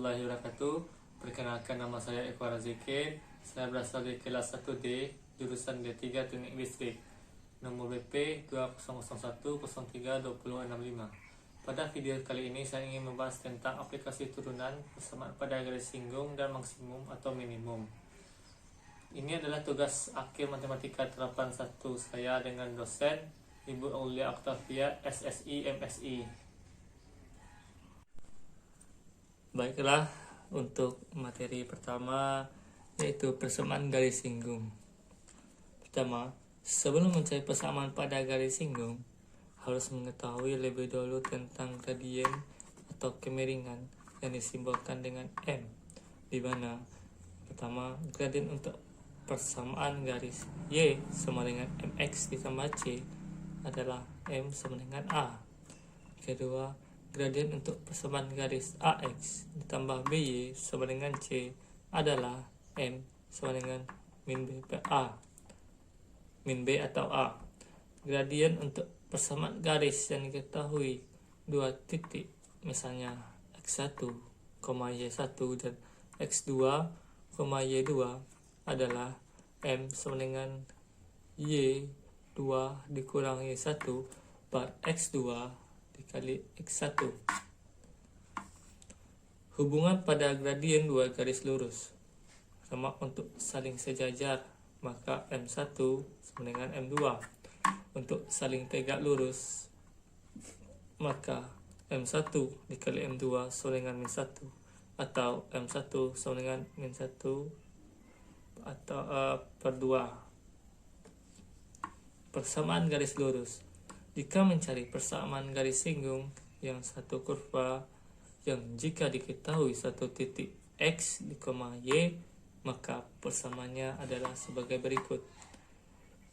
warahmatullahi wabarakatuh. Perkenalkan, nama saya Eko Razikin. Saya berasal dari kelas 1D, jurusan D3 Teknik Listrik. Nomor BP 2001032065. Pada video kali ini saya ingin membahas tentang aplikasi turunan, persamaan pada garis singgung dan maksimum atau minimum. Ini adalah tugas akhir matematika terapan 1 saya dengan dosen Ibu Aulia Octavia, SSI, MSI. Baiklah, untuk materi pertama yaitu persamaan garis singgung. Pertama, sebelum mencari persamaan pada garis singgung, harus mengetahui lebih dahulu tentang gradien atau kemiringan yang disimbolkan dengan M, di mana pertama, gradien untuk persamaan garis Y sama dengan MX ditambah C adalah M sama dengan A. Kedua, gradien untuk persamaan garis AX ditambah BY sama dengan C adalah M sama dengan min B per A, min B atau A. Gradien untuk persamaan garis yang diketahui dua titik, misalnya X1, Y1 dan X2, Y2 adalah M sama dengan Y2 dikurang Y1 per X2 dikali X1. Hubungan pada gradien dua garis lurus sama untuk saling sejajar, maka M1 sama dengan M2. Untuk saling tegak lurus, maka M1 dikali M2 sama dengan min 1, atau M1 sama dengan min 1 atau per 2. Persamaan garis lurus. Jika mencari persamaan garis singgung yang satu kurva yang jika diketahui satu titik X di koma Y, maka persamaannya adalah sebagai berikut.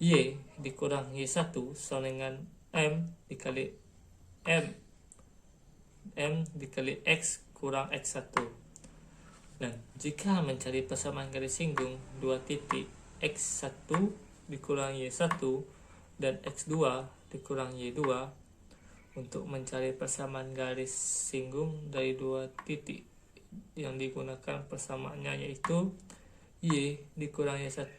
Y dikurang Y1 sama dengan M dikali X kurang X1. Dan jika mencari persamaan garis singgung dua titik X1 dikurang Y1 dan X2 dikurang Y2, untuk mencari persamaan garis singgung dari dua titik yang digunakan persamaannya yaitu Y dikurang Y1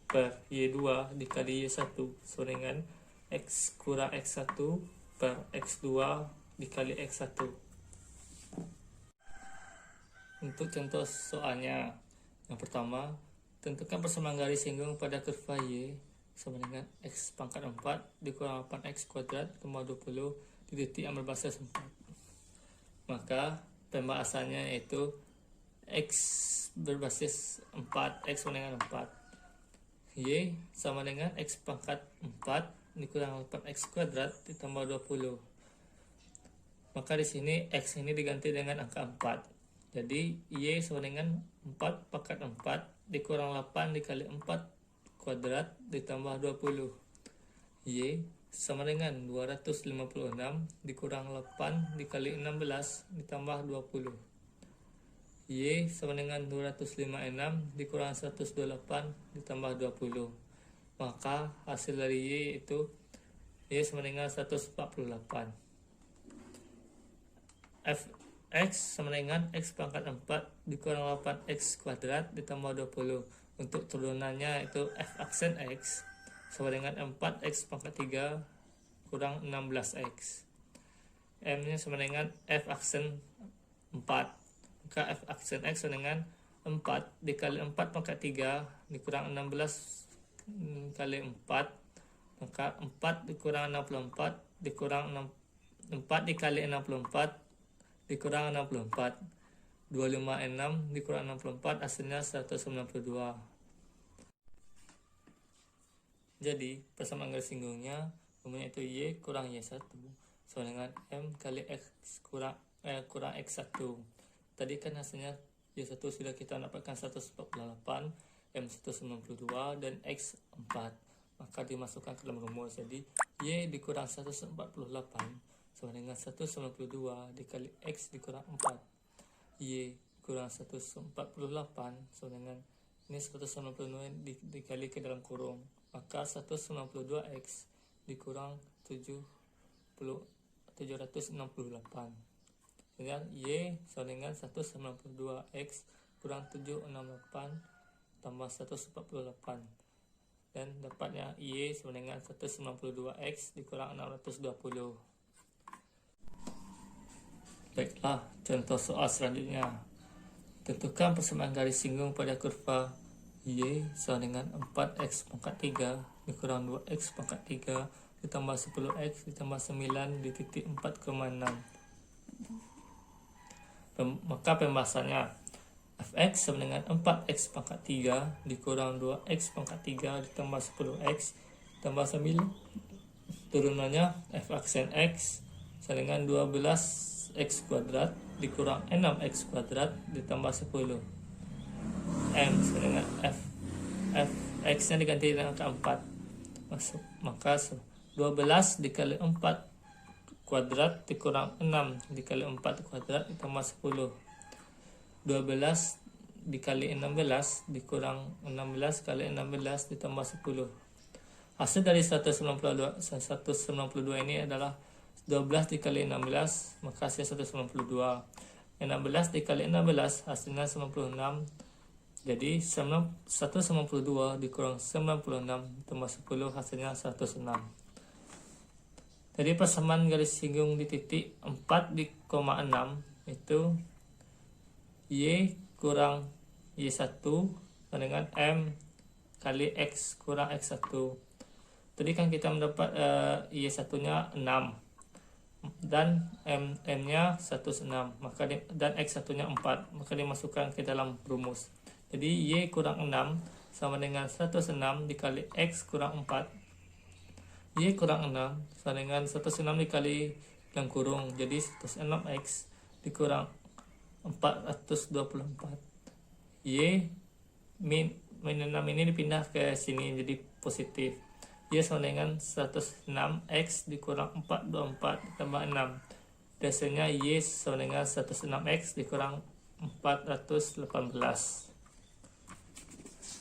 per Y2 dikali Y1 sama dengan X kurang X1 per X2 dikali X1. Untuk contoh soalnya, yang pertama, tentukan persamaan garis singgung pada kurva Y sama dengan X pangkat 4 dikurang 8X kuadrat tambah 20 di titik yang berbasis 4. Maka pembahasannya yaitu X berbasis 4, X sama dengan 4. Y sama dengan X pangkat 4 dikurang 8X kuadrat ditambah 20. Maka di sini X ini diganti dengan angka 4. Jadi Y sama dengan 4 pangkat 4 dikurang 8 dikali 4 kuadrat ditambah 20. Y sama dengan 256 dikurang 8 dikali 16 ditambah 20. Y sama dengan 256 dikurang 128 ditambah 20. Maka hasil dari Y itu Y sama dengan 148. Fx sama dengan X pangkat 4 dikurang 8X kuadrat ditambah 20. Untuk turunannya itu F aksen X sama dengan 4X pangkat 3 kurang 16X. M nya sama dengan F aksen 4. Maka F aksen X sama dengan 4 dikali 4 pangkat 3 dikurang 16 kali 4. Maka 4 dikurang 64 dikurang 4 dikali 64 dikurang 64. 256 dikurang 64 hasilnya 192. Jadi persamaan garis singgungnya umumnya itu Y kurang Y1 sama dengan M kali X kurang X1. Tadi kan hasilnya Y1 sudah kita dapatkan 148, M1 92 dan X4. Maka dimasukkan ke dalam rumus. Jadi Y dikurang 148 sama dengan 192 dikali X dikurang 4. Y kurang 148 sama dengan ini 192 dikali ke dalam kurung, maka 192X dikurang 768. dengan Y sama dengan 192. X kurang 768 tambah 148. Dan dapatnya Y sama dengan 192X dikurang 620. Baiklah, contoh soal selanjutnya. Tentukan persamaan garis singgung pada kurva Y sama dengan 4X pangkat 3 dikurang 2X pangkat 3 ditambah 10X ditambah 9 di titik 4,6. Maka pembahasannya, fx sama dengan 4x pangkat 3 dikurang 2x pangkat 3 ditambah 10x tambah 9. Turunannya f aksen x sama dengan 12x kuadrat dikurang 6x kuadrat ditambah 10. M sama dengan fx nya diganti dengan angka 4. Maka 12 dikali 4 kuadrat dikurang 6 dikali 4 kuadrat ditambah 10. 12 dikali 16 dikurang 16 kali 16 ditambah 10. Hasil dari 192 ini adalah 12 dikali 16 maka hasilnya 192. 16 dikali 16 hasilnya 96. Jadi 192 dikurang 96 tambah 10 hasilnya 106. Jadi persamaan garis singgung di titik 4 di koma 6 itu Y kurang Y1 dengan M kali X kurang X1. Tadi kan kita mendapat Y1 nya 6 dan M nya 106 dan X1 nya 4, maka dimasukkan ke dalam rumus. Jadi Y kurang 6 sama dengan 106 dikali X kurang 4. Y kurang 6 sama dengan 106 dikali yang kurung, jadi 106X dikurang 424. Y min 6 ini dipindah ke sini jadi positif. Y sama dengan 106X dikurang 424 ditambah 6. Hasilnya Y sama dengan 106X dikurang 418.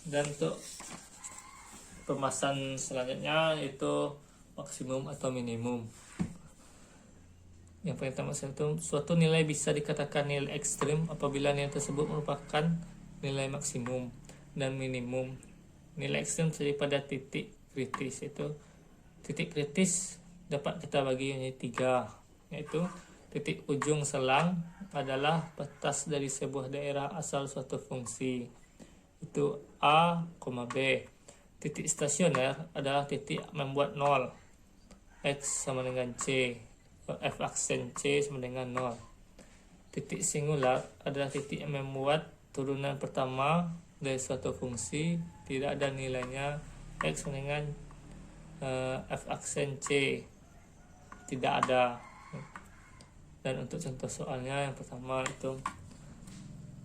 Dan untuk pembahasan selanjutnya itu maksimum atau minimum. Yang pertama itu suatu nilai bisa dikatakan nilai ekstrim apabila nilai tersebut merupakan nilai maksimum dan minimum. Nilai ekstrim terjadi pada titik kritis. Itu titik kritis dapat kita bagi menjadi 3, yaitu titik ujung selang adalah batas dari sebuah daerah asal suatu fungsi, itu A, B. Titik stasioner adalah titik membuat 0, X sama dengan C, F aksen C sama dengan 0. Titik singular adalah titik yang membuat turunan pertama dari suatu fungsi tidak ada nilainya, X sama dengan F aksen C tidak ada. Dan untuk contoh soalnya yang pertama itu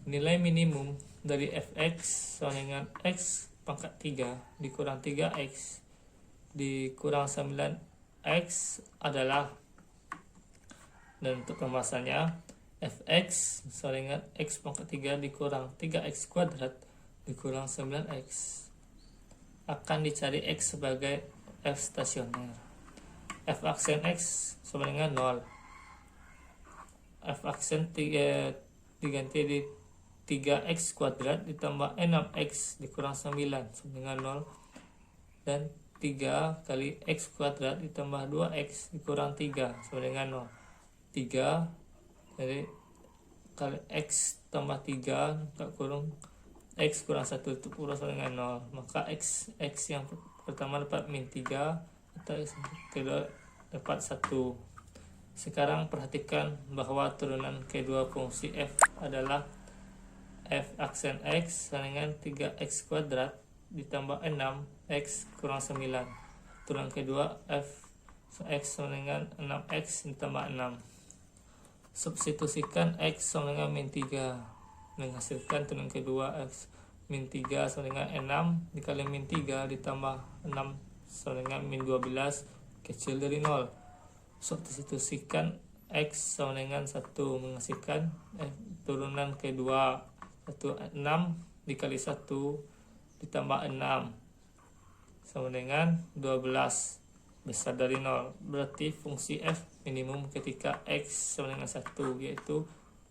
nilai minimum dari fx sama dengan x pangkat 3 dikurang 3x dikurang 9x adalah, dan untuk pembahasannya fx sama dengan x pangkat 3 dikurang 3x kuadrat dikurang 9x. Akan dicari x sebagai f stasioner. F aksen x sama dengan 0. F aksen 3 diganti di 3x kuadrat ditambah 6x dikurang 9 sama dengan 0, dan 3 kali x kuadrat ditambah 2x dikurang 3 sama dengan 0. 3 jadi kali x tambah 3 tak kurung x kurang 1 itu kurang sama dengan 0, maka x yang pertama dapat min 3 atau x kedua dapat 1. Sekarang perhatikan bahwa turunan kedua fungsi f adalah f aksen x sama dengan 3x kuadrat ditambah 6x kurang 9. Turunan kedua f x sama dengan 6x ditambah 6. Substitusikan x sama dengan min 3 menghasilkan turunan kedua x min 3 sama dengan 6 dikali min 3 ditambah 6 sama dengan min 12 kecil dari 0. Substitusikan x sama dengan 1 menghasilkan turunan kedua 6 dikali 1 ditambah 6 sama dengan 12. besar dari 0. Berarti fungsi f minimum ketika x sama dengan 1, yaitu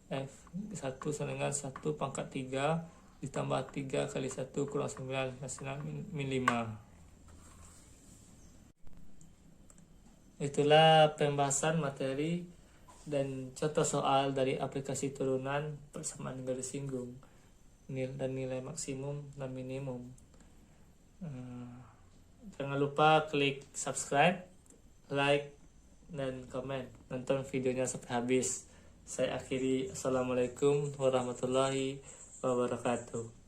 f1 sama dengan 1 pangkat 3 ditambah 3 kali 1 kurang 9 hasilnya min 5. Itulah pembahasan materi dan contoh soal dari aplikasi turunan persamaan garis singgung dan nilai maksimum dan minimum. Jangan lupa klik subscribe, like, dan komen. Nonton videonya sampai habis. Saya akhiri. Assalamualaikum warahmatullahi wabarakatuh.